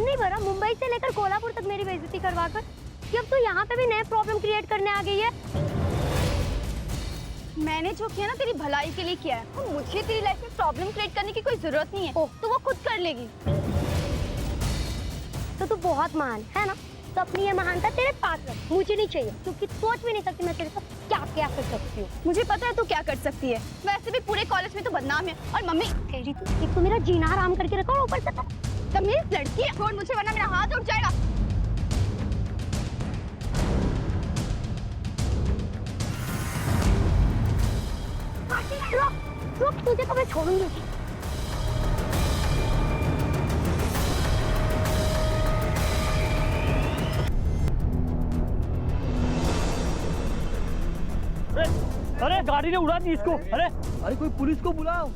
मन नहीं भरा मुंबई से लेकर कोल्हापुर तक मेरी बेइज्जती करवा कर कि अब तू यहाँ पे भी नए प्रॉब्लम क्रिएट करने आ गई है। मैंने जो किया ना तेरी भलाई के लिए किया है, और मुझे तेरी लाइफ में प्रॉब्लम क्रिएट करने की कोई जरूरत नहीं है। तो वो खुद कर लेगी। तो तू बहुत महान है ना, तो अपनी ये महानता तेरे पास रख, मुझे नहीं चाहिए, क्योंकि सोच भी नहीं सकती मैं तेरे साथ क्या क्या कर सकती हूँ। मुझे पता है तू क्या कर सकती है, वैसे भी पूरे कॉलेज में तो बदनाम है। और मम्मी तेरी तो एक तो मेरा जीना हराम करके रखा और ऊपर से तमीज लड़की है, छोड़ मुझे वरना मेरा हाथ उठ जाएगा। रुक, तुझे तो मैं छोड़ूंगी। अरे गाड़ी ने उड़ा दी इसको। अरे कोई पुलिस को बुलाओ।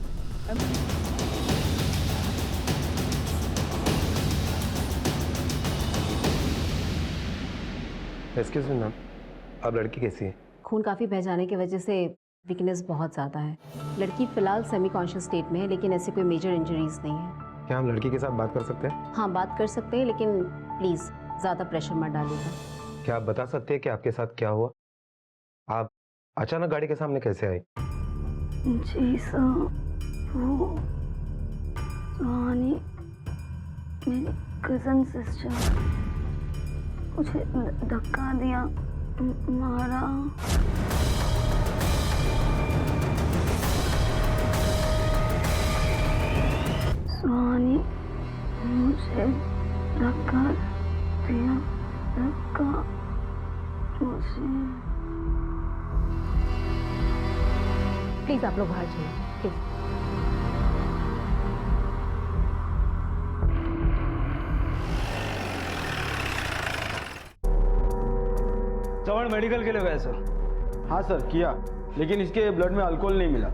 एक्सक्यूज मी मैम, अब लड़की कैसी है? खून काफ़ी बह जाने की वजह से वीकनेस बहुत ज़्यादा है। लड़की फ़िलहाल सेमी कॉन्शियस स्टेट में है, लेकिन ऐसे कोई मेजर इंजरीज नहीं है। क्या हम लड़की के साथ बात कर सकते हैं? हाँ, बात कर सकते हैं, लेकिन प्लीज़ ज़्यादा प्रेशर मत डालिएगा। क्या आप बता सकते हैं कि आपके साथ क्या हुआ? आप अचानक गाड़ी के सामने कैसे आई? जी सर, वो सुहानी मेरी कज़न सिस्टर, मुझे धक्का दिया, मारा। सुहानी मुझे धक्का दिया, धक्का मुझे। प्लीज़ आप लोग बाहर जाइए, प्लीज़। चौहान मेडिकल के लिए गए सर? हाँ सर किया, लेकिन इसके ब्लड में अल्कोहल नहीं मिला।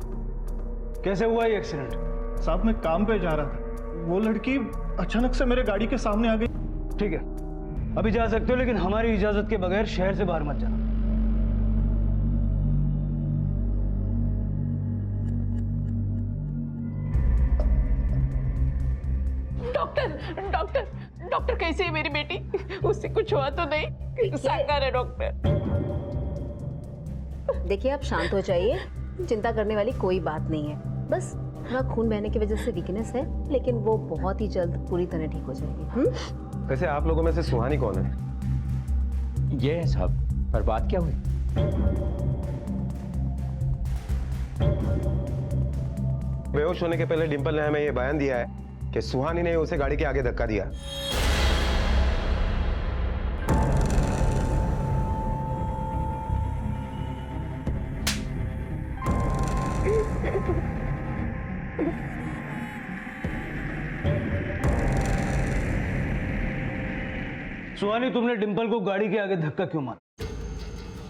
कैसे हुआ ये एक्सीडेंट? साहब मैं काम पे जा रहा था, वो लड़की अचानक से मेरे गाड़ी के सामने आ गई। ठीक है, अभी जा सकते हो, लेकिन हमारी इजाजत के बगैर शहर से बाहर मत जाना। डॉक्टर डॉक्टर डॉक्टर, कैसी है मेरी बेटी? उससे कुछ हुआ तो नहीं? साकार है डॉक्टर। देखिए, आप शांत हो जाइए, चिंता करने वाली कोई बात नहीं है। बस थोड़ा खून बहने की वजह से वीकनेस है, लेकिन वो बहुत ही जल्द पूरी तरह ठीक हो जाएगी। वैसे आप लोगों में से सुहानी कौन है? ये है साहब, पर बात क्या हुई? बेहोश होने के पहले डिंपल ने हमें ये बयान दिया है कि सुहानी ने उसे गाड़ी के आगे धक्का दिया। सुहानी, तुमने डिंपल को गाड़ी के आगे धक्का क्यों मारा?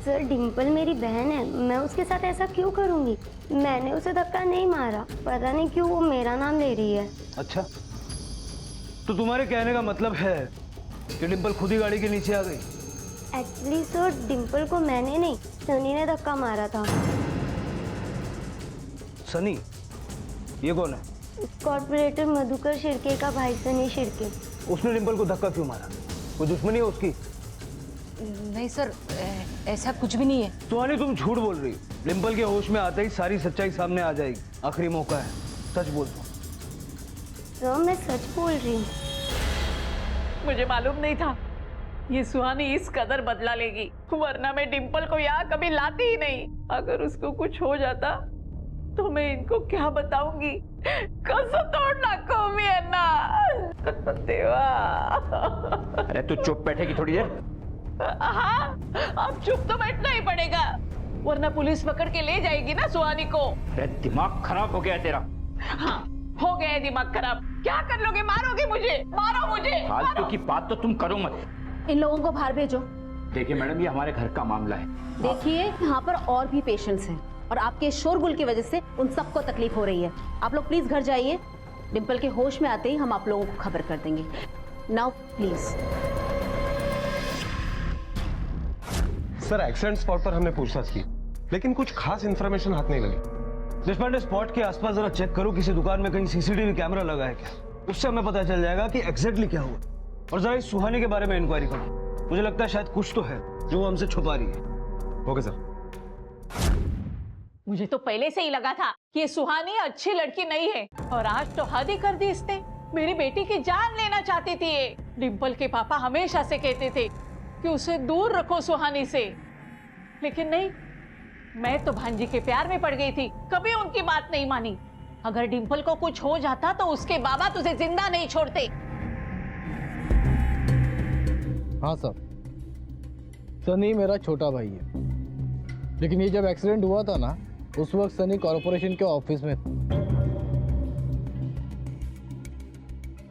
सर, डिंपल मेरी बहन है, मैं उसके साथ ऐसा क्यों करूंगी? मैंने उसे धक्का नहीं मारा, पता नहीं क्यों वो मेरा नाम ले रही है। अच्छा, तो तुम्हारे कहने का मतलब है कि डिंपल खुद ही गाड़ी के नीचे आ गई? एक्चुअली सर, डिंपल को मैंने नहीं, सनी ने धक्का मारा था। सनी? ये कौन है? कॉर्पोरेटर मधुकर शिर्के का भाई सनी शिर्के। उसने डिंपल को धक्का क्यों मारा? कोई दुश्मनी है उसकी? नहीं सर, ऐसा कुछ भी नहीं है। सुहानी, तुम झूठ बोल रही हो। डिंपल के होश में आते ही सारी सच्चाई सामने आ जाएगी। आखिरी मौका है, सच बोल दो। सर, मैं सच बोल रही हूँ। मुझे मालूम नहीं था ये सुहानी इस कदर बदला लेगी, वरना मैं डिंपल को यहाँ कभी लाती ही नहीं। अगर उसको कुछ हो जाता तो मैं इनको क्या बताऊंगी? कसम तोड़ना कौमी है ना। देवा। अरे तू चुप बैठेगी थोड़ी देर? हाँ, अब चुप तो बैठना ही पड़ेगा, वरना पुलिस पकड़ के ले जाएगी ना सुहानी को। अरे दिमाग खराब हो गया है तेरा। हाँ, हो गया है दिमाग खराब। क्या कर लोगे? मारोगे मुझे? मारो मुझे। फालतू की बात तो तुम करो मत। इन लोगों को बाहर भेजो। देखिए मैडम, ये हमारे घर का मामला है। देखिए, यहाँ पर और भी पेशेंट्स हैं और आपके शोरगुल की वजह से उन सबको तकलीफ हो रही है। आप लोग प्लीज घर जाइए। डिंपल के होश में आते ही हम आप लोगों को खबर कर देंगे। Now please. Sir, accident spot पर हमने पूछताछ की, लेकिन कुछ खास इंफॉर्मेशन हाथ नहीं लगी। देशपांडे, स्पॉट के आसपास जरा चेक करो, किसी दुकान में कहीं सीसीटीवी कैमरा लगा है क्या? उससे हमें पता चल जाएगा कि एग्जैक्टली क्या हुआ। और जरा इस सुहानी के बारे में इंक्वायरी करो। मुझे लगता है शायद कुछ तो है जो वो हमसे छुपा रही है। Okay sir. मुझे तो पहले से ही लगा था कि ये सुहानी अच्छी लड़की नहीं है, और आज तो हद ही कर दी इसने। मेरी बेटी की जान लेना चाहती थी ये। डिम्पल के पापा हमेशा से कहते थे कि उसे दूर रखो सुहानी से, लेकिन नहीं, मैं तो भांजी के प्यार में पड़ गई थी, कभी उनकी बात नहीं मानी। अगर डिम्पल को कुछ हो जाता तो उसके बाबा तुझे जिंदा नहीं छोड़ते। हाँ सर, सनी मेरा छोटा भाई है, लेकिन ये जब एक्सीडेंट हुआ था ना, उस वक्त सनी कॉर्पोरेशन के ऑफिस में था।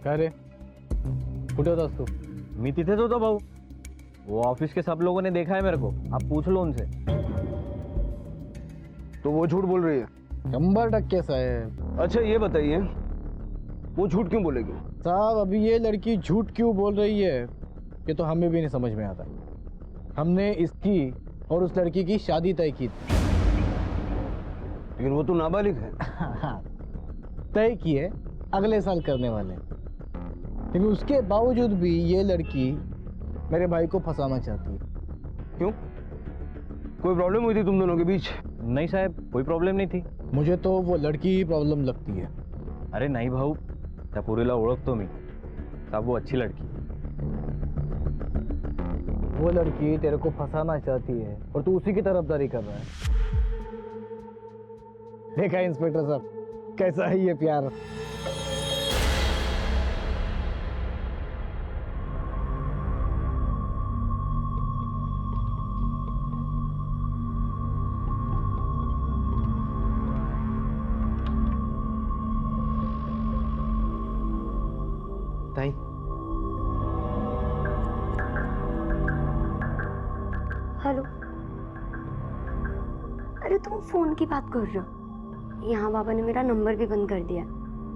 काय रे, कुठे होतास तू? मी तिथेच होतो भाऊ. वो ऑफिस के सब लोगों ने देखा है मेरे को, आप पूछ लो उनसे. तो वो झूठ बोल रही है? 100% साहब. अच्छा ये बताइए, वो झूठ क्यों बोलेगी? साहब अभी ये लड़की झूठ क्यों बोल रही है ये तो हमें भी नहीं समझ में आता. हमने इसकी और उस लड़की की शादी तय की थी. लेकिन वो तो नाबालिग है. तय की है, अगले साल करने वाले हैं. लेकिन उसके बावजूद भी ये लड़की मेरे भाई को फंसाना चाहती है. क्यों? कोई प्रॉब्लम हुई थी तुम दोनों के बीच? नहीं साहब, कोई प्रॉब्लेम नहीं थी. मुझे तो वो लड़की ही प्रॉब्लम लगती है. अरे नहीं भाऊ, त्या पोरीला ओळखतो मी. साहब वो अच्छी लड़की. वो लड़की तेरे को फंसाना चाहती है और तू उसी की तरफदारी कर रहा है. देखा इंस्पेक्टर साहब, कैसा है ये प्यार. ताई, हेलो. अरे तुम फोन की बात कर रहे हो? यहाँ बाबा ने मेरा नंबर भी बंद कर दिया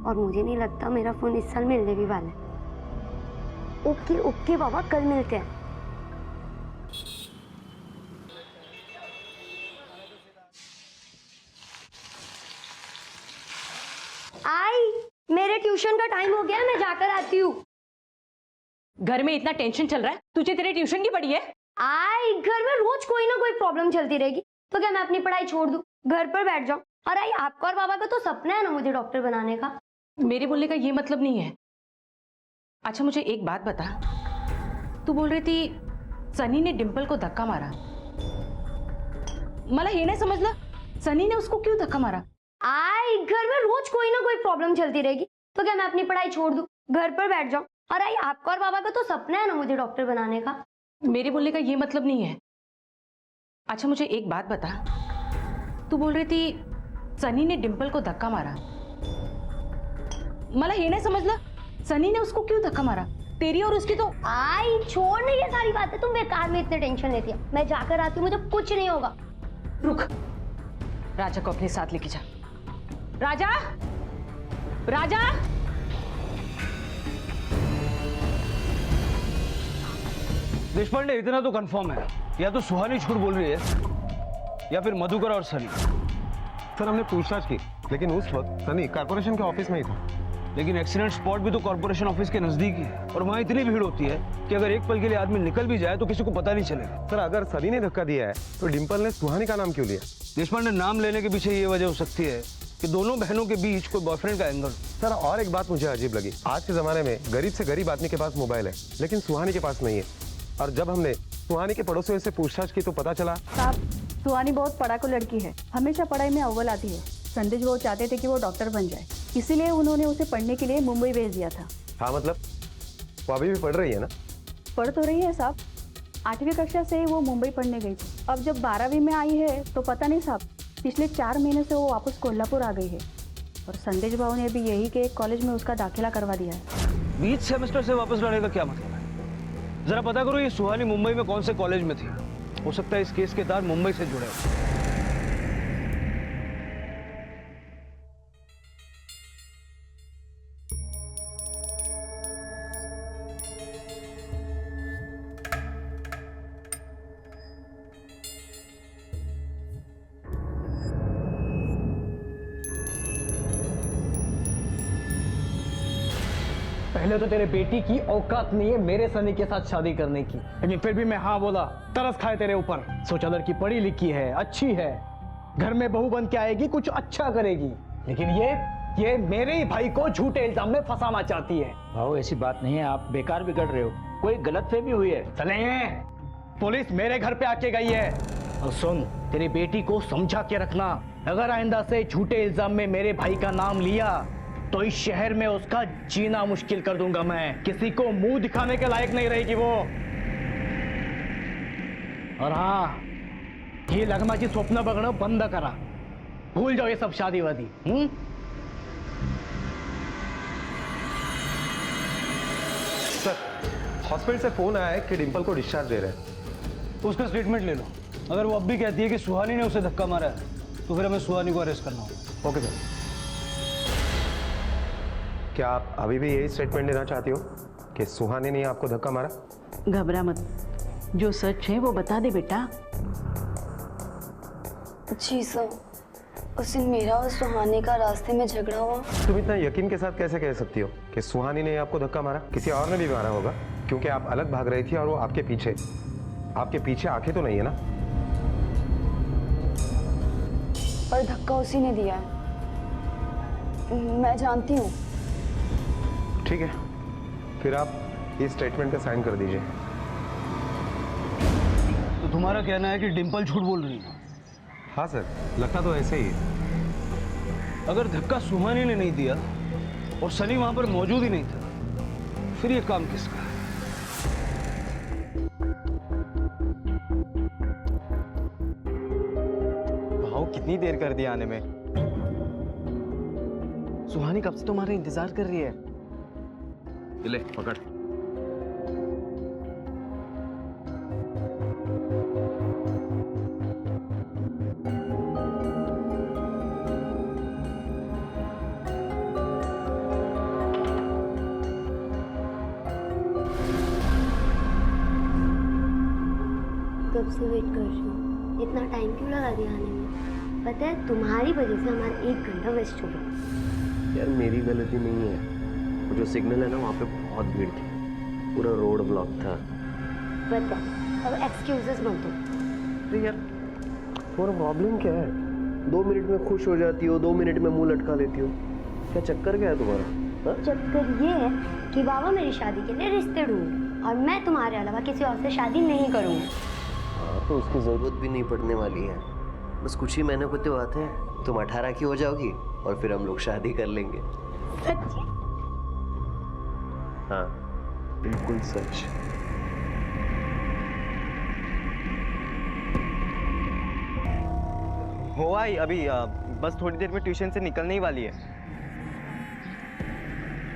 और मुझे नहीं लगता मेरा फोन इस साल मिलने भी वाला है. ओके ओके बाबा, कल मिलते हैं. आई, मेरे ट्यूशन का टाइम हो गया, मैं जाकर आती हूँ. घर में इतना टेंशन चल रहा है, तुझे तेरे ट्यूशन की पड़ी है? आई, घर में रोज कोई ना कोई प्रॉब्लम चलती रहेगी, तो क्या मैं अपनी पढ़ाई छोड़ दूं, घर पर बैठ जाऊं? और आई, आपका और बाबा का तो सपना है ना मुझे डॉक्टर बनाने का. मेरे बोलने का ये मतलब नहीं है. अच्छा मुझे एक बात बता, तू बोल रही थी सनी ने डिंपल को धक्का मारा. मला हे नाही समजलं, सनी ने उसको क्यों धक्का मारा? आई, घर में रोज कोई ना कोई प्रॉब्लम चलती रहेगी, तो क्या मैं अपनी पढ़ाई छोड़ दूं, घर पर बैठ जाऊं? और आई, आपका और बाबा का तो सपना है ना मुझे डॉक्टर बनाने का. मेरे बोलने का ये मतलब नहीं है. अच्छा मुझे एक बात बता, तू बोल रही थी सनी ने डिंपल को धक्का मारा. मला हे नाही समजलं, सनी ने उसको क्यों धक्का मारा? तेरी और उसकी तो. आई, छोड़ नहीं ये सारी बातें, तुम बेकार में इतने टेंशन लेती है. मैं जाकर आती हूँ, मुझे कुछ नहीं होगा. रुक, राजा को अपने साथ लेके जा. राजा, राजा. देशपांडे, इतना तो कंफर्म है, या तो सुहानी झूठ बोल रही है या फिर मधुकर और सनी. सर हमने पूछताछ की, लेकिन उस वक्त सनी कॉर्पोरेशन के ऑफिस में ही था. लेकिन एक्सीडेंट स्पॉट भी तो कॉर्पोरेशन ऑफिस के नजदीक ही है, और वहाँ इतनी भीड़ होती है कि अगर एक पल के लिए आदमी निकल भी जाए तो किसी को पता नहीं चलेगा. सर अगर सनी ने धक्का दिया है तो डिंपल ने सुहानी का नाम क्यों लिया? देशपांडे, नाम लेने के पीछे ये वजह हो सकती है कि दोनों बहनों के बीच कोई बॉयफ्रेंड का एंगल. सर और एक बात मुझे अजीब लगी, आज के जमाने में गरीब से गरीब आदमी के पास मोबाइल है, लेकिन सुहानी के पास नहीं है. और जब हमने सुहानी के पड़ोसियों से पूछताछ की तो पता चला. साहब, सुहानी बहुत पढ़ाकू लड़की है, हमेशा पढ़ाई में अव्वल आती है. संदेश वो चाहते थे कि वो डॉक्टर बन जाए, इसीलिए उन्होंने उसे पढ़ने के लिए मुंबई भेज दिया था. हाँ मतलब वो अभी भी पढ़ रही है ना? पढ़ तो रही है साहब, 8वीं कक्षा से ही वो मुंबई पढ़ने गई थी. अब जब 12वीं में आई है तो पता नहीं साहब, पिछले 4 महीने से वो वापस कोल्हापुर आ गई है. और संदेश भाव ने भी यही के एक कॉलेज में उसका दाखिला करवा दिया है. बीच सेमेस्टर से वापस लाने का क्या मतलब है? जरा पता करो ये सुहानी मुंबई में कौन से कॉलेज में थी. हो सकता है इस केस के तार मुंबई से जुड़े हो. पहले तो तेरे बेटी की औकात नहीं है मेरे सनी के साथ शादी करने की, लेकिन फिर भी मैं हाँ बोला। तरस खाए तेरे ऊपर। सोचा लड़की पढ़ी लिखी है, अच्छी है, घर में बहू बन के आएगी, कुछ अच्छा करेगी, लेकिन ये मेरे ही भाई को झूठे इल्जाम में फंसाना चाहती है। भाऊ ऐसी बात नहीं है, आप बेकार बिगड़ रहे हो, कोई गलतफहमी हुई है। चले पुलिस मेरे घर पे आके गई है। और सुन, तेरी बेटी को समझा के रखना, अगर आइंदा से झूठे इल्जाम में मेरे भाई का नाम लिया तो इस शहर में उसका जीना मुश्किल कर दूंगा मैं। किसी को मुंह दिखाने के लायक नहीं रहेगी वो। और हाँ, ये लग्नाची स्वप्न बघणं बंद करा, भूल जाओ ये सब शादी वादी। सर, हॉस्पिटल से फोन आया है कि डिंपल को डिस्चार्ज दे रहे हैं। उसका स्टेटमेंट ले लो। अगर वो अब भी कहती है कि सुहानी ने उसे धक्का मारा है तो फिर हमें सुहानी को अरेस्ट करना होगा। Okay sir. क्या आप अभी भी यही स्टेटमेंट देना चाहती हो कि सुहानी ने आपको धक्का मारा? घबरा मत, जो सच है वो बता दे बेटा। जी सर, उस दिन मेरा और सुहानी का रास्ते में झगड़ा हुआ। तुम इतना यकीन के साथ कैसे कह सकती हो कि सुहानी ने आपको धक्का मारा? किसी और ने भी मारा होगा, क्योंकि आप अलग भाग रही थी और वो आपके पीछे आंखें तो नहीं है ना? पर धक्का उसी ने दिया है, मैं जानती हूँ। ठीक है, फिर आप इस स्टेटमेंट पे साइन कर दीजिए। तो तुम्हारा कहना है कि डिंपल झूठ बोल रही है? हाँ सर, लगता तो ऐसे ही है। अगर धक्का सुहानी ने नहीं दिया और सनी वहां पर मौजूद ही नहीं था, फिर ये काम किसका है? भाऊ कितनी देर कर दी आने में? सुहानी कब से तुम्हारा इंतजार कर रही है। ले पकड़। कब से वेट कर रही हूँ, इतना टाइम क्यों लगा दिया आने में? पता है तुम्हारी वजह से हमारा 1 घंटा वेस्ट हो गया। यार मेरी गलती नहीं है, वो जो सिग्नल है ना वहाँ पे बहुत भीड़ थी, पूरा रोड ब्लॉक था। पता, अब एक्सक्यूजेस मत दो। अरे यार तुम्हारा प्रॉब्लम क्या है? 2 मिनट में खुश हो जाती हो, 2 मिनट में मुंह लटका लेती हो, क्या चक्कर क्या है तुम्हारा? हा? चक्कर ये है कि बाबा मेरी शादी के लिए रिश्ते ढूंढ और मैं तुम्हारे अलावा किसी और से शादी नहीं करूँगी। हाँ तो उसकी जरूरत भी नहीं पड़ने वाली है, बस कुछ ही महीनों को तो बात है, तुम 18 की हो जाओगी और फिर हम लोग शादी कर लेंगे। सच्ची? हाँ बिल्कुल सच। हो आई अभी बस थोड़ी देर में ट्यूशन से निकलने ही वाली है।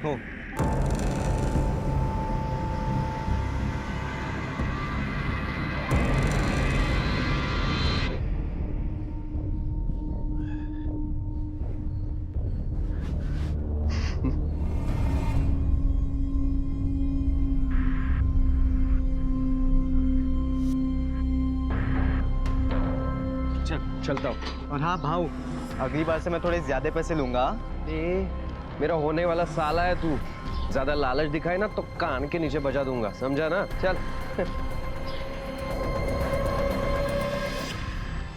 हो चलता हूँ। और हाँ भाऊ, अगली बार से मैं थोड़े ज्यादा पैसे लूंगा। मेरा होने वाला साला है तू, ज्यादा लालच दिखाए ना तो कान के नीचे बजा दूंगा, समझा ना? चल।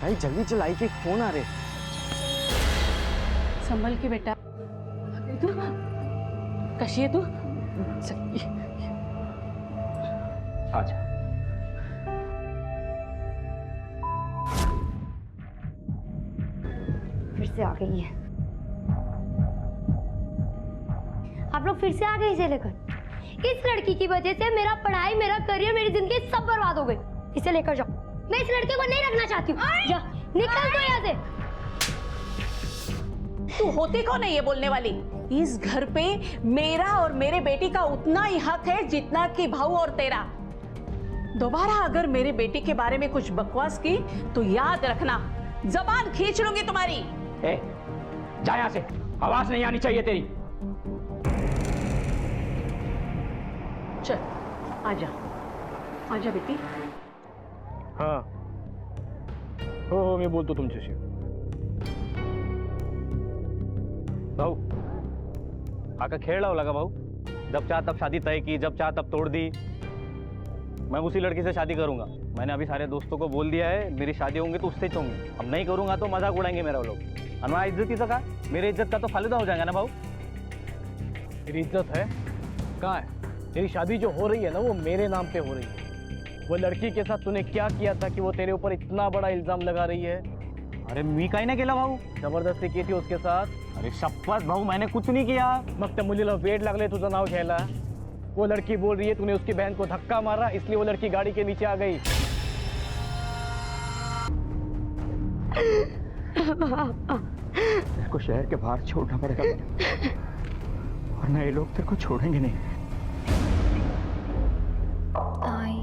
भाई जल्दी चलाई के फोन आ रहे। संभल के बेटा। तू कशी है तू? आजा। फिर से आ गई है। आप लोग फिर से आ गए इसे लेकर। इस लड़की की वजह से मेरा पढ़ाई, मेरा करियर, मेरी जिंदगी सब बर्बाद हो गई। इसे लेकर जाओ। मैं इस लड़के को नहीं रखना चाहती हूँ। जा, निकल दो यहाँ से। तू होती कौन है ये बोलने वाली? इस घर पे मेरा और मेरे बेटी का उतना ही हक है जितना कि भाऊ और तेरा। दोबारा अगर मेरे बेटी के बारे में कुछ बकवास की तो याद रखना, जबान खींच लूंगी तुम्हारी। ए, जा यहाँ से, आवाज नहीं आनी चाहिए तेरी। चल आजा, आजा बेटी। हाँ हो मी बोलतो तुमच्याशी। भाऊ हा का खेळ लावला का भाऊ? जब चाह तब शादी तय की, जब चाह तब तोड़ दी। मैं उसी लड़की से शादी करूंगा। मैंने अभी सारे दोस्तों को बोल दिया है, मेरी शादी होंगी तो उससे ही होंगी। अब नहीं करूंगा तो मजाक उड़ाएंगे मेरा लोग। हमारा इज्जत ही का, मेरी इज्जत का तो फालूदा हो जाएगा ना भाऊ। तेरी इज्जत है कहाँ है? तेरी शादी जो हो रही है ना वो मेरे नाम पे हो रही है। वो लड़की के साथ तूने क्या किया था कि वो तेरे ऊपर इतना बड़ा इल्जाम लगा रही है? अरे मी काही नाही केला भाऊ, जबरदस्ती की थी उसके साथ? अरे शपथ भाऊ मैंने कुछ नहीं किया। मग त्या मुलीला वेड लागले तुझं नाव घ्यायला। वो लड़की बोल रही है तूने उसकी बहन को धक्का मारा इसलिए वो लड़की गाड़ी के नीचे आ गई। तेरे को शहर के बाहर छोड़ना पड़ेगा वरना ये लोग तेरे को छोड़ेंगे नहीं। ताई,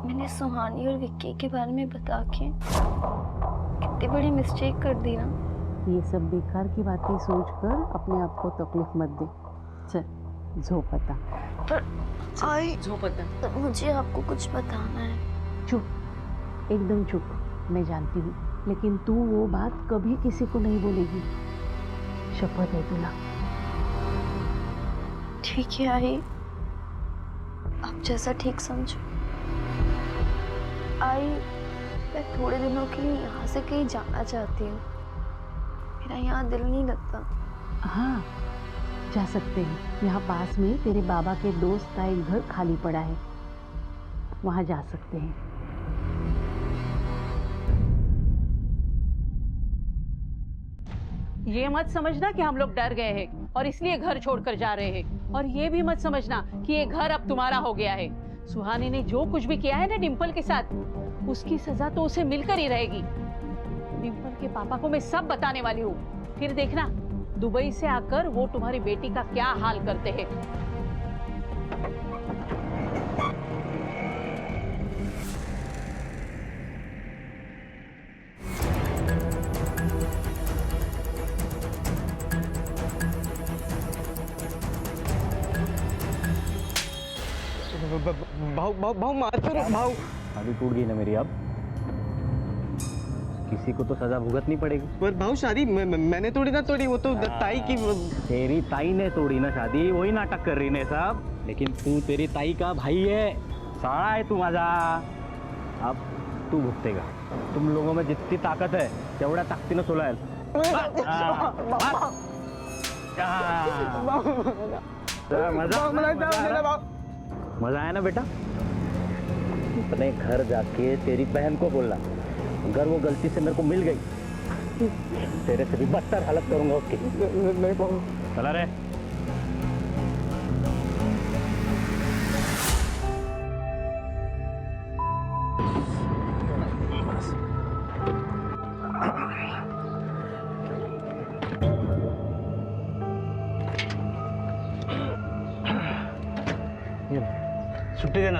मैंने सुहानी और विक्की के बारे में बता के कितनी बड़ी मिस्टेक कर दी ना। ये सब बेकार की बातें सोचकर अपने आप को तकलीफ मत दे। चल झोप आता। पर आई झोप आता। मुझे आपको कुछ बताना है। चुप, एकदम चुप। मैं जानती हूँ, लेकिन तू वो बात कभी किसी को नहीं बोलेगी। शपथ है तुला। ठीक है आई, आप जैसा ठीक समझो। आई, मैं थोड़े दिनों के लिए यहाँ से कहीं जाना चाहती हूँ। मेरा यहाँ दिल नहीं लगता। हाँ, जा सकते हैं। यहाँ पास में तेरे बाबा के दोस्त का एक घर खाली पड़ा है, वहाँ जा सकते हैं। ये मत समझना कि हम लोग डर गए हैं और इसलिए घर छोड़कर जा रहे हैं, और ये भी मत समझना कि ये घर अब तुम्हारा हो गया है। सुहानी ने जो कुछ भी किया है ना डिम्पल के साथ, उसकी सजा तो उसे मिलकर ही रहेगी। डिम्पल के पापा को मैं सब बताने वाली हूँ, फिर देखना दुबई से आकर वो तुम्हारी बेटी का क्या हाल करते हैं। भाऊ भाऊ भाऊ मार तो रहा भाऊ। शादी टूट गई ना मेरी, अब किसी को तो सजा भुगतनी पड़ेगी। पर भाऊ शादी मैंने तोड़ी ना तोड़ी, वो तो ताई की। तेरी ताई ने तोड़ी ना शादी, वही नाटक कर रही ने सब। लेकिन तू तेरी ताई का भाई है, साड़ा है तू माझा। अब तू भुगतेगा। तुम लोगों में जितनी ताकत है तेवढ्या ताकदीनं सोलायल। मजा आया ना बेटा? अपने घर जाके तेरी बहन को बोलना, अगर वो गलती से मेरे को मिल गई तेरे से भी बदतर हालत करूंगा उसकी। नहीं चला रे।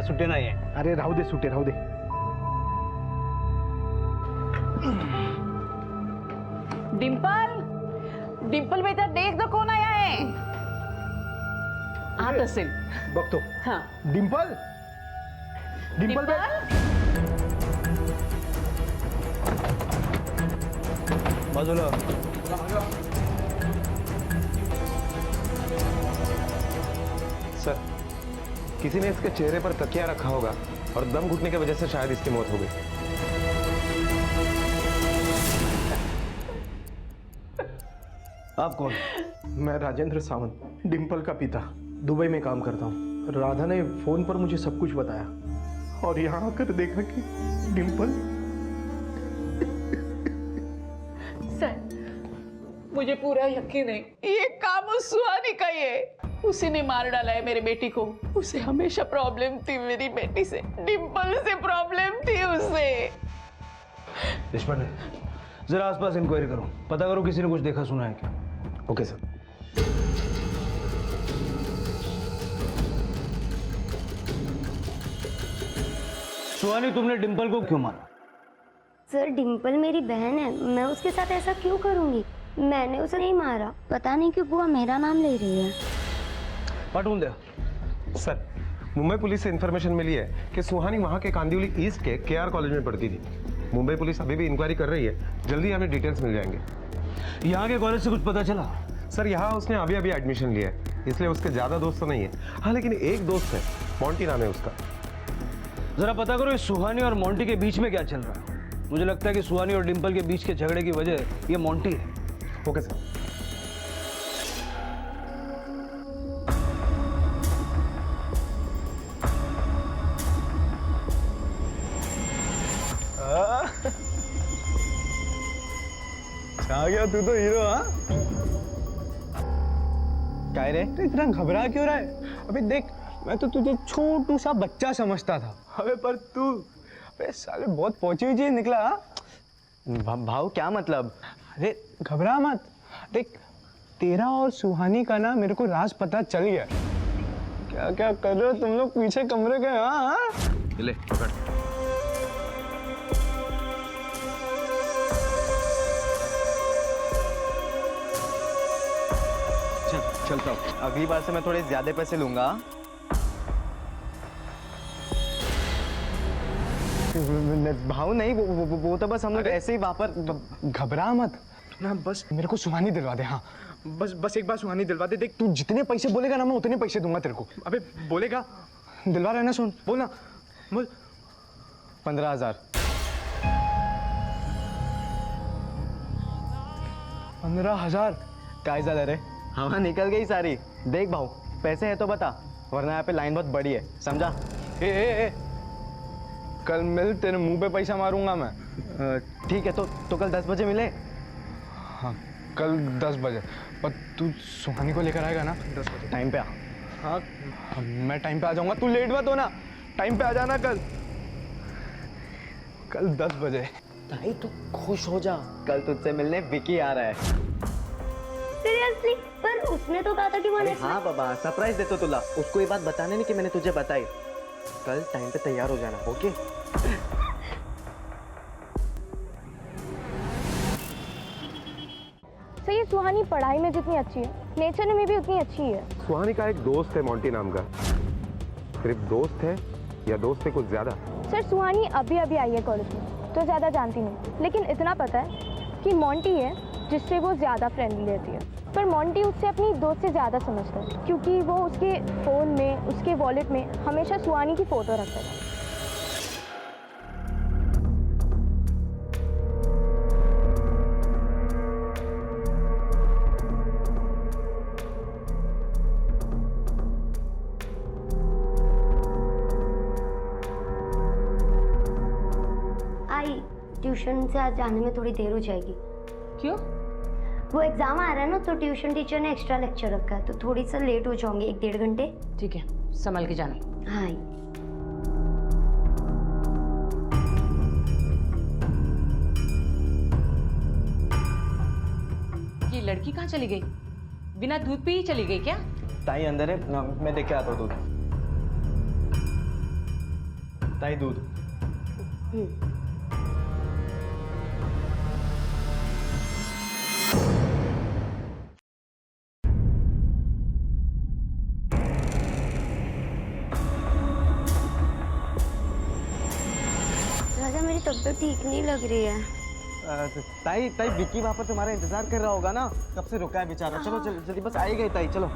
सुट्टी ना ये। अरे राहू दे सुट्टे, राहू दे। डिम्पल, डिम्पल बेटा देख दो कोण आया आहे। आत असेल बघतो। हाँ डिम्पल, डिम्पल बाजूला। सर, किसी ने इसके चेहरे पर तकिया रखा होगा और दम घुटने की वजह से शायद इसकी मौत हो गई। आप कौन? मैं राजेंद्र सावंत, डिम्पल का पिता, दुबई में काम करता हूँ। राधा ने फोन पर मुझे सब कुछ बताया और यहाँ आकर देखा कि डिम्पल। सर, मुझे पूरा यकीन है ये काम उस सुहानी का ही है। उसी ने मार डाला है मेरी बेटी को। उसे हमेशा प्रॉब्लम थी मेरी बेटी से, डिम्पल से प्रॉब्लम थी उसे। देशपांडे, जरा आसपास इंक्वायरी करो, पता करो किसी ने कुछ देखा सुना है क्या। Okay sir. सुहानी, तुमने डिम्पल को क्यों मारा? सर, डिम्पल मेरी बहन है, मैं उसके साथ ऐसा क्यों करूंगी? मैंने उसे नहीं मारा। पता नहीं क्यों बुआ मेरा नाम ले रही है। पटून दे। सर, मुंबई पुलिस से इंफॉर्मेशन मिली है कि सुहानी वहां के कांदिवली ईस्ट के केआर कॉलेज में पढ़ती थी। मुंबई पुलिस अभी भी इंक्वायरी कर रही है, जल्दी हमें डिटेल्स मिल जाएंगे। यहाँ के कॉलेज से कुछ पता चला? सर, यहाँ उसने अभी अभी एडमिशन लिया है। इसलिए उसके ज्यादा दोस्त तो नहीं है। हाँ लेकिन एक दोस्त है, मोंटी नाम है उसका। जरा पता करो इस सुहानी और मोंटी के बीच में क्या चल रहा है। मुझे लगता है कि सुहानी और डिंपल के बीच के झगड़े की वजह ये मोंटी है। Okay sir. आ गया तू तो हीरो। हाँ क्या रे, तू इतना घबरा क्यों रहा है? अबे देख, मैं तो तुझे छोटू सा बच्चा समझता था। अबे पर तू अबे साले बहुत पहुंची हुई चीज निकला। भाव क्या मतलब? अरे घबरा मत, देख तेरा और सुहानी का ना मेरे को राज पता चल गया। क्या क्या कर रहे हो तुम लोग पीछे कमरे के? हाँ ले पकड़। चलता हूँ। अगली बार से मैं थोड़े ज्यादा पैसे लूंगा। भाव नहीं, वो तो बस हम लोग ऐसे ही वापस। घबरा मत ना, बस मेरे को सुहानी दिलवा दे। हाँ बस एक बार सुहानी दिलवा दे। देख तू जितने पैसे बोलेगा ना मैं उतने पैसे दूंगा तेरे को। अबे बोलेगा, दिलवा रहा ना? सुन बोलना, बोल। 15,000। 15,000 क्या ज्यादा रे? हवा निकल गई सारी। देख भाव, पैसे है तो बता, वरना यहाँ पे लाइन बहुत बड़ी है, समझा? ए, कल मिल, तेरे मुंह पे पैसा मारूंगा मैं। ठीक है तो कल 10 बजे मिले। हाँ कल 10 बजे। पर तू सुहानी को लेकर आएगा ना 10 बजे? टाइम पे आ। हाँ मैं टाइम पे आ जाऊंगा, तू लेट मत होना। टाइम पे आ जाना कल 10 बजे। भाई तू खुश हो जा, कल तुझसे मिलने विकी आ रहा है। सीरियसली? पर उसने तो कहा था कि वो नेक्स्ट। हाँ बाबा, सरप्राइज देता तुला। उसको ये बात बताने नहीं कि मैंने तुझे बताई। कल टाइम पे तैयार हो जाना, ओके? सर ये सुहानी पढ़ाई में जितनी अच्छी है, नेचर में भी उतनी अच्छी है। सुहानी का एक दोस्त है मोंटी नाम का। सिर्फ दोस्त है या दोस्त है कुछ ज्यादा? सर सुहानी अभी आई है कॉलेज में, तो ज़्यादा जानती नहीं, लेकिन इतना पता है कि मोंटी है जिससे वो ज़्यादा फ्रेंडली रहती है। पर मोंटी उससे अपनी दोस्त से ज़्यादा समझता है, क्योंकि वो उसके फ़ोन में, उसके वॉलेट में हमेशा सुहानी की फ़ोटो रखता है। ट्यूशन से आज जाने में थोड़ी देर हो जाएगी। क्यों? वो एग्जाम आ रहा है ना, तो ट्यूशन टीचर ने एक्स्ट्रा लेक्चर रखा है, तो थोड़ी सा लेट हो जाऊंगी, 1-1.5 घंटे। ठीक है, संभल के जाना। हाँ। ये लड़की कहाँ चली गई? बिना दूध पी ही चली गई क्या? ताई अंदर है, मैं देख के आता हूँ दूध। ताई दूध। राजा मेरी तबीयत ठीक नहीं लग रही है। ताई विक्की वहाँ पर तुम्हारा इंतजार कर रहा होगा ना, कब से रुका है बेचारा। चलो जल्दी, बस आई गई ताई, चलो।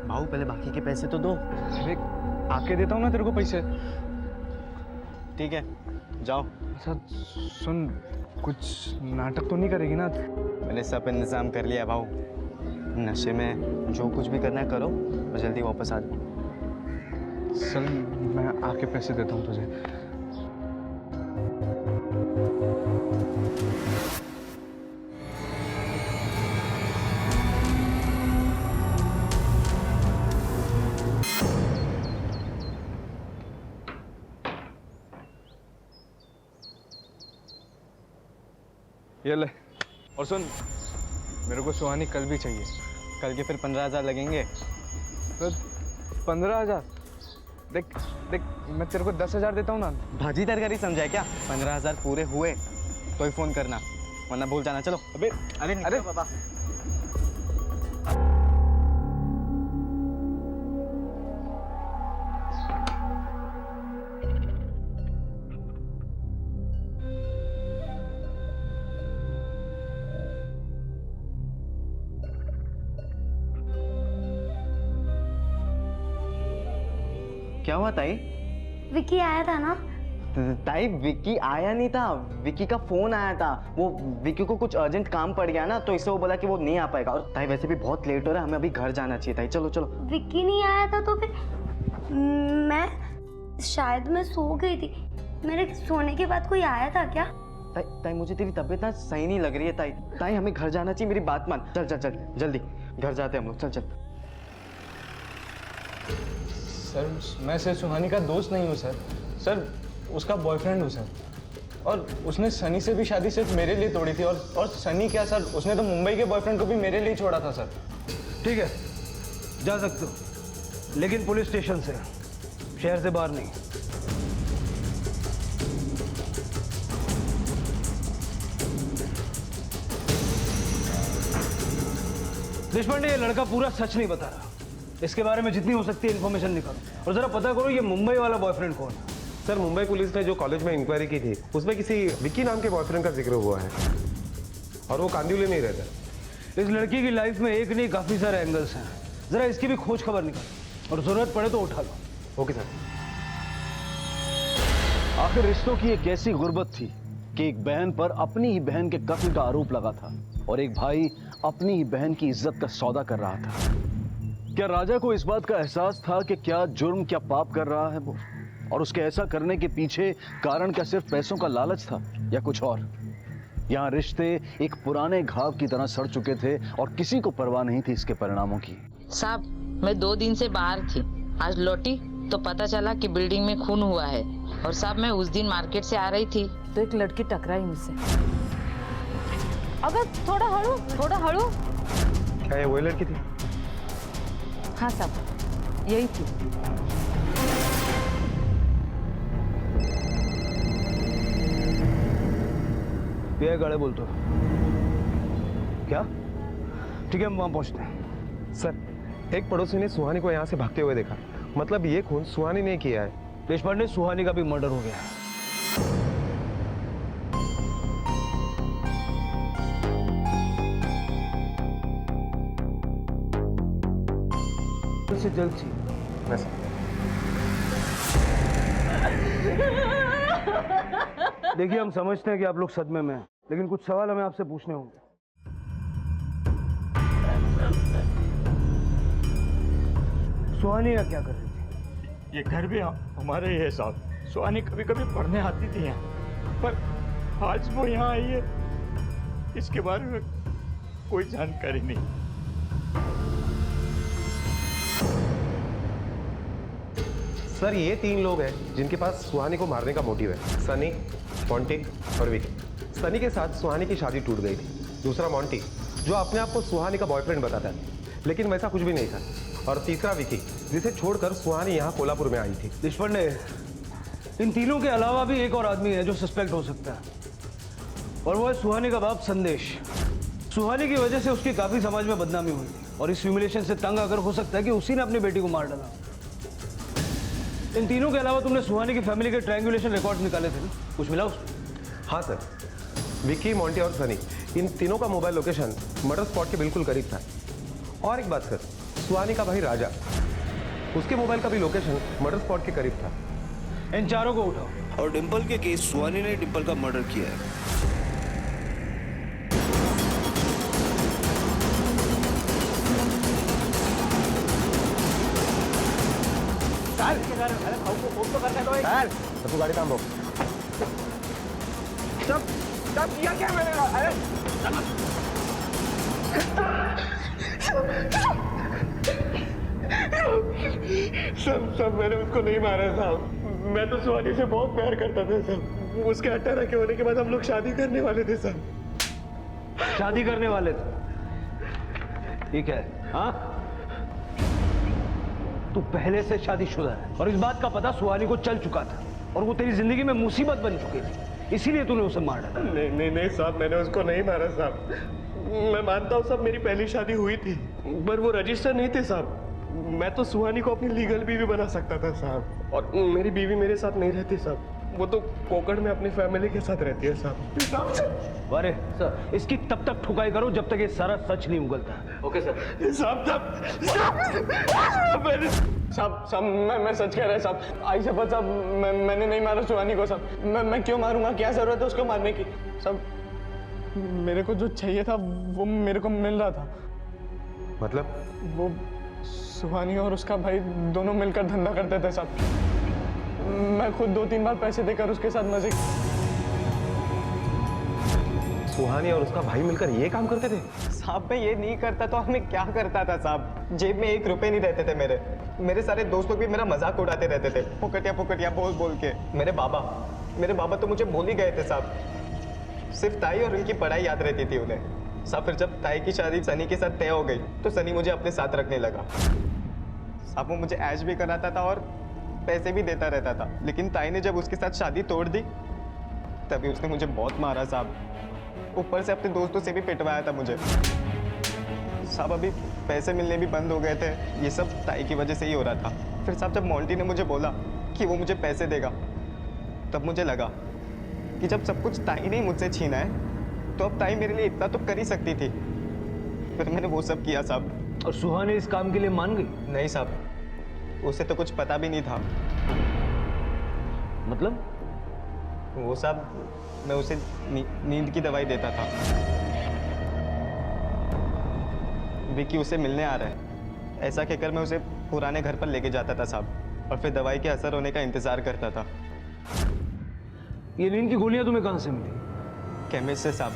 भाव पहले बाकी के पैसे तो दो। अरे आके देता हूँ ना तेरे को पैसे। ठीक है जाओ। अच्छा सुन, कुछ नाटक तो नहीं करेगी ना? मैंने सब इंतजाम कर लिया भाव। नशे में जो कुछ भी करना है करो और जल्दी वापस आ जाओ। चल मैं आके पैसे देता हूँ तुझे। ये ले। और सुन, मेरे को सुहानी कल भी चाहिए। कल के फिर 15,000 लगेंगे। तो 15,000? देख देख, मैं तेरे को 10,000 देता हूँ ना। भाजी तरकारी समझा है क्या? 15,000 पूरे हुए तो ही फोन करना, वरना भूल जाना। चलो। अबे अरे बाबा। क्या हुआ ताई? विक्की आया था ना? ताई विक्की आया नहीं था, विक्की का फोन आया था। वो विक्की को कुछ अर्जेंट काम पड़ गया ना, तो इससे वो बोला कि वो नहीं आ पाएगा। और ताई वैसे भी बहुत लेट हो रहा है, हमें अभी घर जाना चाहिए। ताई चलो चलो। विक्की नहीं आया था तो फिर मैं सो गई थी। मेरे सोने के बाद कोई आया था क्या? ताई मुझे तेरी तबीयत ना सही नहीं लग रही है। ताई हमें घर जाना चाहिए, मेरी बात मान। चल चल चल जल्दी घर जाते हैं हम लोग। चल चल। सर मैं सिर्फ सुहानी का दोस्त नहीं हूँ सर उसका बॉयफ्रेंड हूँ सर। और उसने सनी से भी शादी सिर्फ मेरे लिए तोड़ी थी। और सनी क्या सर, उसने तो मुंबई के बॉयफ्रेंड को भी मेरे लिए छोड़ा था सर। ठीक है, जा सकते हो, लेकिन पुलिस स्टेशन से, शहर से बाहर नहीं। देशपांडे, ये लड़का पूरा सच नहीं बता रहा। इसके बारे में जितनी हो सकती है इन्फॉर्मेशन निकालो और जरा पता करो ये मुंबई वाला बॉयफ्रेंड कौन है। सर मुंबई पुलिस ने जो कॉलेज में इंक्वायरी की थी उसमें किसी विक्की नाम के बॉयफ्रेंड का जिक्र हुआ है और वो कांदिवली में ही रहता है। इस लड़की की लाइफ में एक नहीं काफी सारे एंगल्स हैं, जरा इसकी भी खोज खबर निकालो और जरूरत पड़े तो उठा लो। Okay sir. आखिर रिश्तों की एक ऐसी गुर्बत थी कि एक बहन पर अपनी ही बहन के कत्ल का आरोप लगा था और एक भाई अपनी ही बहन की इज्जत का सौदा कर रहा था। क्या राजा को इस बात का एहसास था कि क्या जुर्म क्या पाप कर रहा है वो, और उसके ऐसा करने के पीछे कारण क्या सिर्फ पैसों का लालच था या कुछ और? यहाँ रिश्ते एक पुराने घाव की तरह सड़ चुके थे और किसी को परवाह नहीं थी इसके परिणामों की। साहब, मैं 2 दिन से बाहर थी, आज लौटी तो पता चला कि बिल्डिंग में खून हुआ है। और साहब, मैं उस दिन मार्केट से आ रही थी तो एक लड़की टकराई मुझसे। अगर थोड़ा हड़ू क्या ये वही लड़की थी? हाँ साहब, यही थी। ये गाड़े बोल तो क्या? ठीक है, हम वहां पहुंचते हैं। सर एक पड़ोसी ने सुहानी को यहाँ से भागते हुए देखा, मतलब ये खून सुहानी ने किया है। देशपांडे, सुहानी का भी मर्डर हो गया। से जल्द चाहिए। देखिए, हम समझते हैं कि आप लोग सदमे में हैं, लेकिन कुछ सवाल हमें आपसे पूछने होंगे। सुहानी क्या कर रही थी? ये घर भी हमारे ही है साहब। सुहानी कभी कभी पढ़ने आती थी यहाँ, पर आज वो यहाँ आई है, इसके बारे में कोई जानकारी नहीं। सर ये 3 लोग हैं जिनके पास सुहानी को मारने का मोटिव है। सनी, मोंटी और विकी। सनी के साथ सुहानी की शादी टूट गई थी। दूसरा मोंटी, जो अपने आप को सुहानी का बॉयफ्रेंड बताता है, लेकिन वैसा कुछ भी नहीं था। और तीसरा विकी, जिसे छोड़कर सुहानी यहाँ कोल्हापुर में आई थी। देशपांडे, इन तीनों के अलावा भी एक और आदमी है जो सस्पेक्ट हो सकता है, और वो है सुहानी का बाप संदेश। सुहानी की वजह से उसकी काफी समाज में बदनामी हुई थी और इस ह्यूमिलेशन से तंग आकर हो सकता है कि उसी ने अपनी बेटी को मार डाला। इन तीनों के अलावा तुमने सुहानी की फैमिली के ट्रायंगुलेशन रिकॉर्ड निकाले थे ना, कुछ मिला उसमें? हाँ सर, विक्की, मोंटी और सनी, इन तीनों का मोबाइल लोकेशन मर्डर स्पॉट के बिल्कुल करीब था। और एक बात सर, सुहानी का भाई राजा, उसके मोबाइल का भी लोकेशन मर्डर स्पॉट के करीब था। इन चारों को उठाओ। और डिंपल के केस, सुहानी ने डिंपल का मर्डर किया है। तू गाड़ी काम रोक। सब किया क्या मैंने? अरे सब मैंने उसको नहीं मारा साहब। मैं तो सुहानी से बहुत प्यार करता था साहब। उसके 18 के होने के बाद हम लोग शादी करने वाले थे साहब। शादी करने वाले थे, ठीक है? हाँ, तू पहले से शादीशुदा है और इस बात का पता सुहानी को चल चुका था और वो तेरी जिंदगी में मुसीबत बन चुकी थी, इसीलिए तूने उसे मार डाला। नहीं नहीं नहीं साहब, मैंने उसको नहीं मारा साहब। मैं मानता हूँ साहब, मेरी पहली शादी हुई थी, पर वो रजिस्टर नहीं थे साहब। मैं तो सुहानी को अपनी लीगल बीवी बना सकता था साहब, और मेरी बीवी मेरे साथ नहीं रहती साहब। वो तो कोकड़ में अपनी फैमिली के साथ रहती है साहब। अरे सर, इसकी तब तक ठुकाई करो जब तक ये सारा सच नहीं उगलता। Okay sir. साहब मैं सच कह रहा है साहब। आई शपथ साहब, मैंने नहीं मारा सुहानी को साहब। मैं क्यों मारूंगा? क्या जरूरत है उसको मारने की? साहब मेरे को जो चाहिए था वो मेरे को मिल रहा था। मतलब? वो सुहानी और उसका भाई दोनों मिलकर धंधा करते थे साहब। मैं खुद 2-3 बार पैसे देकर उसके साथ मजे। सुहानी और उसका भाई मिलकर ये काम करते थे? साहब मैं ये नहीं करता तो हमें क्या करता था साहब? जेब में 1 रुपए नहीं रहते थे मेरे सारे दोस्त लोग भी मेरा मजाक उड़ाते रहते थे, पुकटिया बोल के। मेरे बाबा तो मुझे भूल ही गए थे साहब। सिर्फ ताई और उनकी पढ़ाई याद रहती थी उन्हें साहब। फिर जब ताई की शादी सनी के साथ तय हो गई तो सनी मुझे अपने साथ रखने लगा साहब। वो मुझे ऐश भी कराता था और पैसे भी देता रहता था, लेकिन ताई ने जब उसके साथ शादी तोड़ दी तभी उसने मुझे बहुत मारा साहब। ऊपर से अपने दोस्तों से भी पिटवाया था मुझे साहब। अभी पैसे मिलने भी बंद हो गए थे, ये सब ताई की वजह से ही हो रहा था। फिर साहब जब मोंटी ने मुझे बोला कि वो मुझे पैसे देगा, तब मुझे लगा कि जब सब कुछ ताई ने मुझसे छीना है तो अब ताई मेरे लिए इतना तो कर ही सकती थी। फिर मैंने वो सब किया साहब। और सुहानी इस काम के लिए मान गई? नहीं साहब, उसे तो कुछ पता भी नहीं था। मतलब? वो साहब मैं उसे नींद की दवाई देता था। विकी उसे मिलने आ रहा है ऐसा कहकर मैं उसे पुराने घर पर लेके जाता था साहब, और फिर दवाई के असर होने का इंतजार करता था। ये नींद की गोलियां तुम्हें कहां से मिली? केमिस्ट से साहब।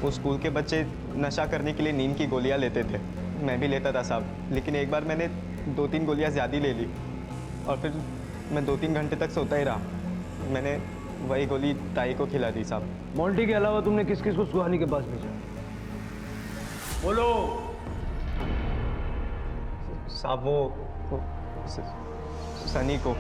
वो स्कूल के बच्चे नशा करने के लिए नींद की गोलियां लेते थे, मैं भी लेता था साहब। लेकिन एक बार मैंने 2-3 गोलियां ज़्यादा ले ली और फिर मैं 2-3 घंटे तक सोता ही रहा। मैंने वही गोली ताई को खिला दी साहब। मोंटी के अलावा तुमने किस किस को सुहानी के पास भेजा? बोलो साहब। वो सनी को।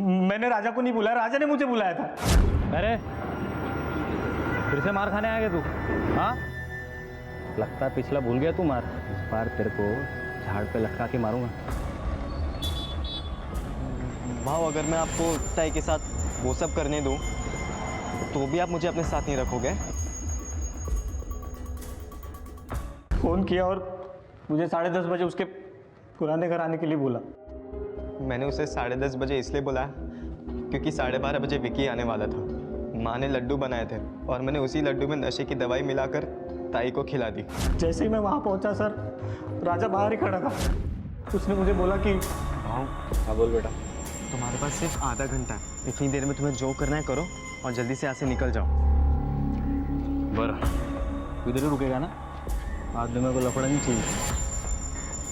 मैंने राजा को नहीं बुलाया, राजा ने मुझे बुलाया था। अरे फिर से मार खाने आ गया तू? हाँ, लगता है पिछला भूल गया तू मार। इस बार तेरे को झाड़ पे लटका के मारूंगा। भाव अगर मैं आपको ताई के साथ वो सब करने दूं तो भी आप मुझे अपने साथ नहीं रखोगे? फोन किया और मुझे 10:30 बजे उसके पुराने घर आने के लिए बोला। मैंने उसे 10:30 बजे इसलिए बुलाया क्योंकि 12:30 बजे विकी आने वाला था। माँ ने लड्डू बनाए थे और मैंने उसी लड्डू में नशे की दवाई मिलाकर ताई को खिला दी। जैसे ही मैं वहाँ पहुँचा सर, राजा बाहर ही खड़ा था। उसने मुझे बोला कि हाँ बोल बेटा। तुम्हारे पास सिर्फ आधा घंटा है, इतनी देर में तुम्हें जो करना है करो और जल्दी से यहाँ से निकल जाओ। बरं, इधर ही रुकेगा ना? आज में मेरे को लफड़ा नहीं चाहिए।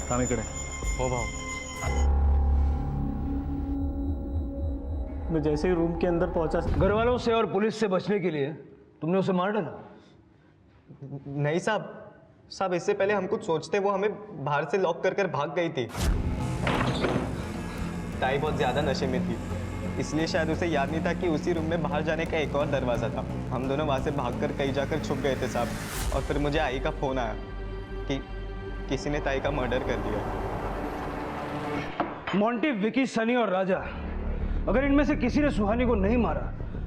काम इकडे हो भाव। मैं जैसे ही रूम के अंदर पहुंचा, घर वालों से और पुलिस से बचने के लिए तुमने उसे मार डाला? नहीं साहब, इससे पहले हम कुछ सोचते वो हमें बाहर से लॉक कर भाग गई थी। ताई बहुत ज्यादा नशे में थी, इसलिए शायद उसे याद नहीं था कि उसी रूम में बाहर जाने का एक और दरवाजा था। हम दोनों वहां से भागकर कहीं जाकर छुप गए थे साहब। और फिर मुझे आई का फोन आया कि किसी ने ताई का मर्डर कर दिया। मोंटी, विकी, सनी और राजा, अगर इनमें से किसी ने सुहानी को नहीं मारा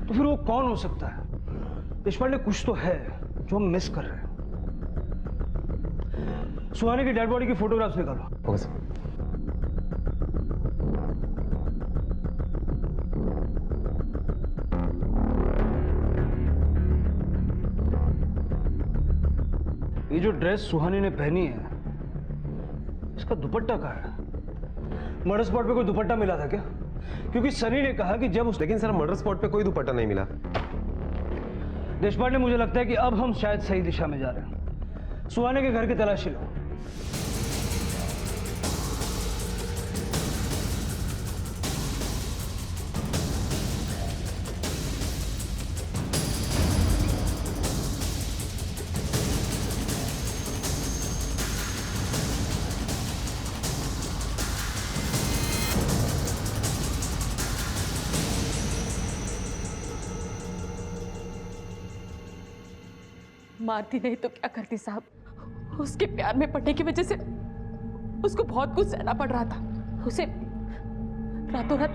तो फिर वो कौन हो सकता है? देशपांडे, कुछ तो है जो हम मिस कर रहे हैं। सुहानी की डेड बॉडी की फोटोग्राफ्स निकालो। Okay sir. ये जो ड्रेस सुहानी ने पहनी है, इसका दुपट्टा कहाँ है? मर्डर स्पॉट पे कोई दुपट्टा मिला था क्या? क्योंकि सनी ने कहा कि जब लेकिन सर मर्डर स्पॉट पे कोई दुपट्टा नहीं मिला। देशपांडे, मुझे लगता है कि अब हम शायद सही दिशा में जा रहे हैं। सुहानी के घर की तलाशी लो। मारती नहीं तो क्या करती साहब, उसके प्यार में पड़ने की वजह से उसको बहुत कुछ सहना पड़ रहा था। उसे रातों रात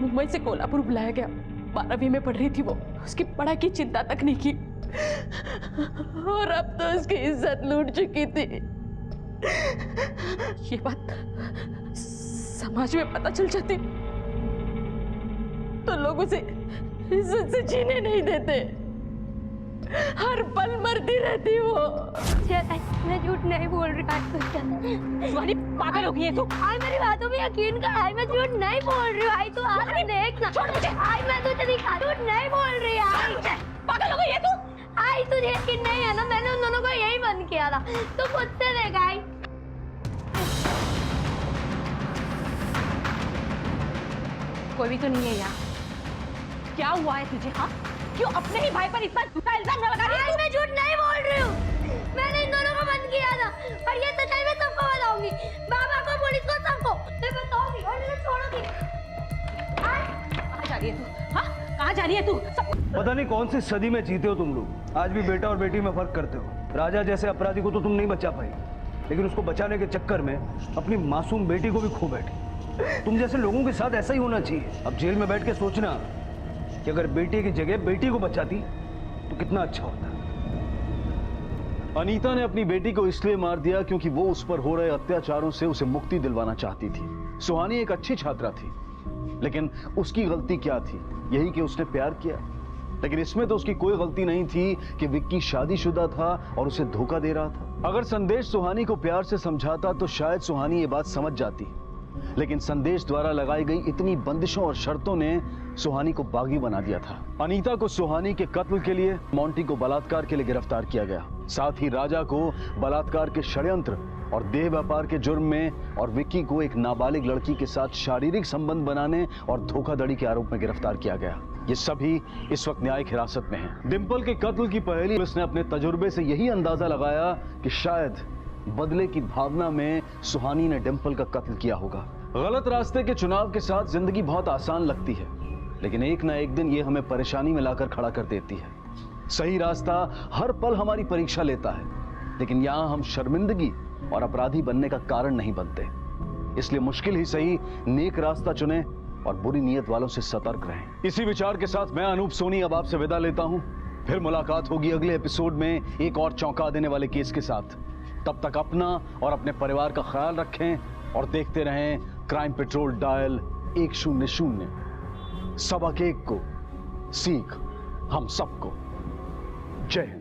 मुंबई से कोल्हापुर बुलाया गया। 12वीं में पढ़ रही थी वो, उसकी पढ़ाई की चिंता तक नहीं की और अब तो उसकी इज्जत लूट चुकी थी। ये बात समाज में पता चल जाती तो लोग उसे इज्जत से जीने नहीं देते, हर पल मरती रहती वो। मैं झूठ नहीं बोल रही। सुहानी पागल हो गई है तू। आई मेरी बातों में यकीन कर, आई मैं झूठ नहीं बोल रही हूँ। आई तू आज देख ना, छोड़ मुझे। आई मैं तुझे दिखा, झूठ नहीं बोल रही। आई पागल हो गई है तू। आई तुझे यकीन नहीं है ना, मैंने उन दोनों को यही बंद किया था। तू खुद से देख आई। कोई भी तो नहीं है यहाँ। क्या हुआ है तुझे? हाँ, क्यों अपने ही भाई पर इतना झूठा इल्जाम न लगा रही है? मैं झूठ नहीं बोल रही हूँ, मैंने इन दोनों को बंद किया था और ये सच्चाई मैं सबको बताऊंगी, बाबा को, पुलिस को, सबको मैं बताऊंगी और इन्हें छोड़ूंगी। कहाँ जा रही है तू? हाँ, कहाँ जा रही है तू? पता नहीं कौन सी सदी में जीते हो तुम लोग। आज भी बेटा और बेटी में फर्क करते हो। राजा जैसे अपराधी को तो तुम नहीं बचा पाई, लेकिन उसको बचाने के चक्कर में अपनी मासूम बेटी को भी खो बैठी। तुम जैसे लोगों के साथ ऐसा ही होना चाहिए। अब जेल में बैठ के सोचना कि अगर बेटे की जगह बेटी को बचाती तो कितना अच्छा होता। अनीता ने अपनी बेटी को इसलिए मार दिया क्योंकि वो उस पर हो रहे अत्याचारों से उसे मुक्ति दिलवाना चाहती थी। सुहानी एक अच्छी छात्रा थी, लेकिन उसकी गलती क्या थी? यही कि उसने प्यार किया। लेकिन इसमें तो उसकी कोई गलती नहीं थी कि विक्की शादीशुदा था और उसे धोखा दे रहा था। अगर संदेश सुहानी को प्यार से समझाता तो शायद सुहानी ये बात समझ जाती, लेकिन संदेश द्वारा लगाई गई इतनी बंदिशों और शर्तों ने सुहानी को बागी बना दिया था। अनीता को सुहानी के कत्ल के लिए, मोंटी को बलात्कार के लिए गिरफ्तार किया गया। साथ ही राजा को बलात्कार के षड्यंत्र और देह व्यापार के जुर्म में और विक्की को एक नाबालिग लड़की के साथ शारीरिक संबंध बनाने और धोखाधड़ी के आरोप में गिरफ्तार किया गया। ये सभी इस वक्त न्यायिक हिरासत में हैं। डिंपल के कत्ल की पहली पुलिस ने अपने तजुर्बे से यही अंदाजा लगाया कि शायद बदले की भावना में सुहानी ने डिंपल का कत्ल किया होगा। गलत रास्ते के चुनाव के साथ जिंदगी बहुत आसान लगती है, लेकिन एक ना एक दिन ये हमें परेशानी में लाकर खड़ा कर देती है। सही रास्ता हर पल हमारी परीक्षा लेता है, लेकिन यहां हम शर्मिंदगी और अपराधी बनने का कारण नहीं बनते। इसलिए मुश्किल ही सही नेक रास्ता चुनें और बुरी नीयत वालों से सतर्क रहें। इसी विचार के साथ मैं अनूप सोनी अब आपसे विदा लेता हूं। फिर मुलाकात होगी अगले एपिसोड में एक और चौंका देने वाले केस के साथ। तब तक अपना और अपने परिवार का ख्याल रखें और देखते रहें क्राइम पेट्रोल डायल 100। सबक एक को सीख हम सबको। जय हिंद।